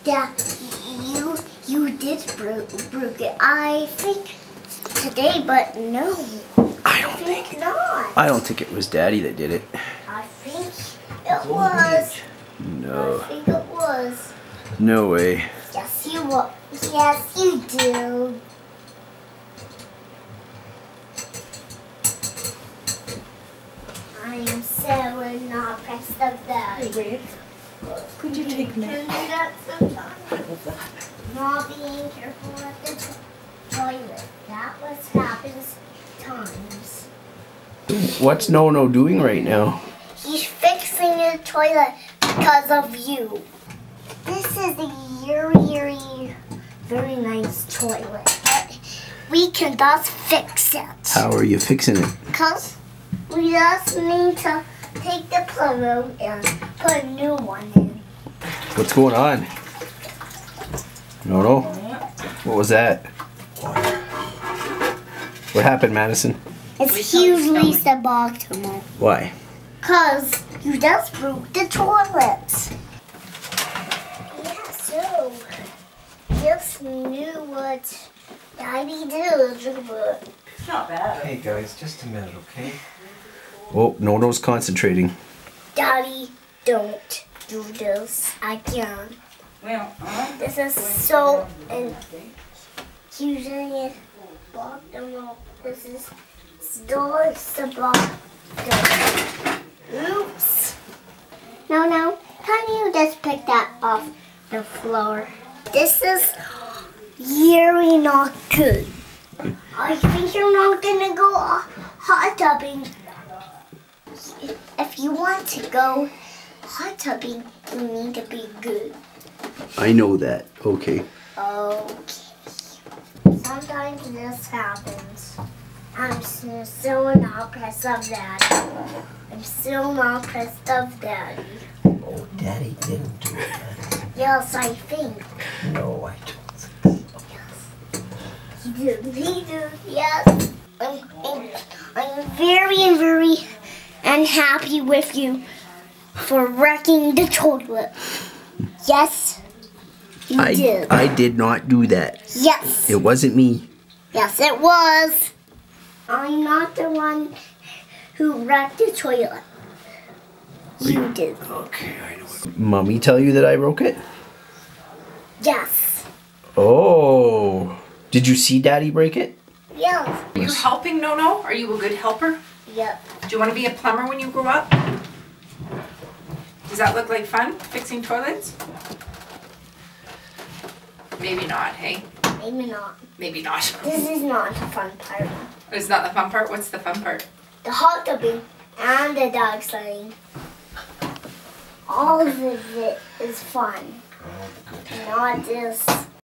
Yeah, you did broke it. I think today, but no. I don't think not. I don't think it was Daddy that did it. I think it was. No. I think it was. No way. Yes, you will. Yes, you do. I am so not impressed of that. Hey, wait. Could you take me? Can do that sometimes. Not being careful at the toilet. That what happens times. What's Nonno doing right now? He's fixing the toilet because of you. This is a very nice toilet. But we can just fix it. How are you fixing it? Because we just need to take the plumber and put a new one in. What's going on? Nonno? What was that? What happened, Madison? It's hugely suboptimal. Why? Because you just broke the toilet. Yeah, so just knew what Daddy did, but It's not bad. Hey guys, just a minute, okay? Oh, Nonno's concentrating. Daddy, don't do this again. Well, This is so using it optimal. This is still suboptimal. Oops. No. Can you just pick that off the floor? This is really not good. I think you're not gonna go hot tubbing. If you want to go hot tubbing, you need to be good. I know that. Okay. Okay. Sometimes this happens. I'm so not impressed of Daddy. I'm so not impressed of Daddy. Oh, Daddy didn't do that. Yes, I think. No, I don't. He did. Yes. I'm very unhappy with you for wrecking the toilet. Yes, you did. I did not do that. Yes. It wasn't me. Yes, it was. I'm not the one who wrecked the toilet. You did. Okay, I know. Mommy tell you that I broke it? Yes. Oh. Did you see Daddy break it? Yes. Are you helping, Nonno? Are you a good helper? Yep. Do you want to be a plumber when you grow up? Does that look like fun, fixing toilets? Maybe not, hey? Maybe not. Maybe not. This is not the fun part. It's not the fun part? What's the fun part? The hot tubbing and the dog sledding. All of it is fun. Not this.